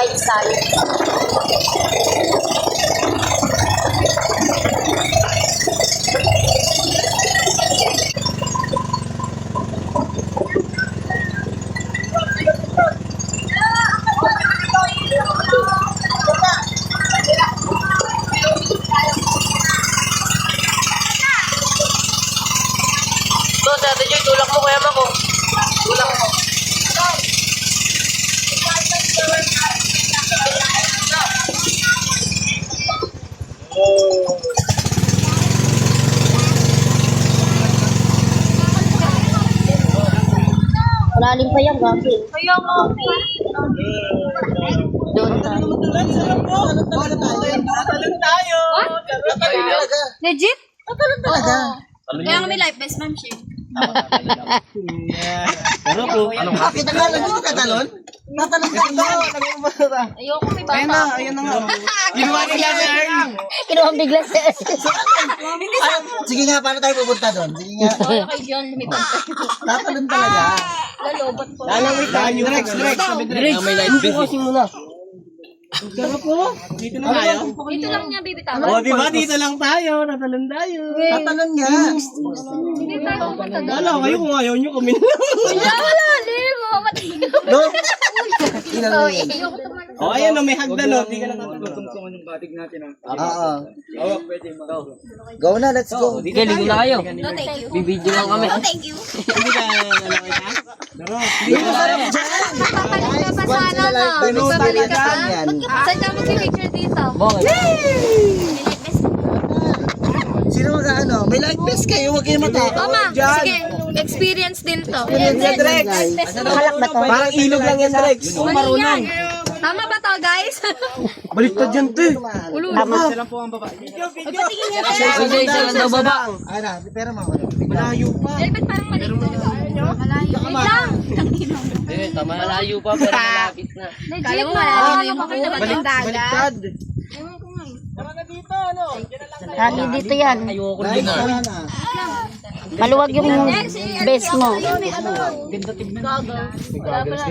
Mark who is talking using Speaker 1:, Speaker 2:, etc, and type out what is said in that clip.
Speaker 1: white sand.
Speaker 2: So, sa Ate Joy, tulak mo kaya ako. Tulak mo.
Speaker 1: Malalim pa yan, gabi.
Speaker 3: Kaya nga,
Speaker 1: Doon tayo.
Speaker 2: Tatalon tayo.
Speaker 3: legit?
Speaker 1: Talaga.
Speaker 3: Kaya nga may life vest, ma'am, siya.
Speaker 2: Pero po, anong
Speaker 4: Bakit ang alam mo tatalon? Tatalon ka ba?
Speaker 3: Ayoko, may bata.
Speaker 4: Ayun na nga.
Speaker 2: ginawa nila, sir?
Speaker 1: Kinuha bigla sa...
Speaker 4: Sige nga, paano tayo pupunta doon? Sige nga.
Speaker 3: Kaya kay John, lumipad.
Speaker 4: Tatalon talaga.
Speaker 3: Lalobot po.
Speaker 2: Lalawit tayo. Rex, may light busy.
Speaker 4: muna.
Speaker 2: Dito na tayo.
Speaker 3: Dito lang niya, bibitawan.
Speaker 2: O, di ba? Dito lang tayo. Natalon tayo.
Speaker 4: Tatalon nga.
Speaker 3: Hindi tayo pupunta doon.
Speaker 2: Wala kayo kung ayaw nyo kami lang.
Speaker 3: Wala, wala, limo. Matigil.
Speaker 4: No?
Speaker 3: Ayoko tumalas.
Speaker 2: O, ayan o, may hagdan o. Di ka nakatulog.
Speaker 4: Oo. Go na, let's go.
Speaker 2: Galing na kayo.
Speaker 3: No, thank you.
Speaker 2: Bibidyo lang kami.
Speaker 3: No, thank you.
Speaker 2: Hindi ka lalaki ka?
Speaker 4: Hindi mo sarap dyan.
Speaker 3: Papalit ka pa sana, no?
Speaker 4: Puno
Speaker 3: Magpapalit ka
Speaker 4: talaga
Speaker 3: pa?
Speaker 4: yan.
Speaker 3: Saan ka mag-picture dito?
Speaker 2: Bakit?
Speaker 3: May life vest.
Speaker 4: Sino mag-ano? May life vest kayo, huwag kayo matakot.
Speaker 3: Tama, sige. Experience din to.
Speaker 4: Drex.
Speaker 1: Nakalak ba to?
Speaker 2: Parang ilog lang yan, Rex.
Speaker 3: Mali yan. Tama ba to, guys?
Speaker 2: Baliktad yan, te.
Speaker 1: Tama.
Speaker 3: Pagpatingin niya
Speaker 2: Isa daw baba.
Speaker 4: Ay na, pero mga
Speaker 2: Malayo pa.
Speaker 3: Helmet parang mali to. Malayo. Wait lang.
Speaker 2: Malayo pa, pero malapit na.
Speaker 3: Legit mo, malayo.
Speaker 2: Baliktad.
Speaker 1: Hali dito yan.
Speaker 2: Ayoko
Speaker 4: Nice,
Speaker 2: din
Speaker 4: tara na.
Speaker 1: Maluwag yung base mo.
Speaker 3: Ganda tignan. Gago. Wala pala.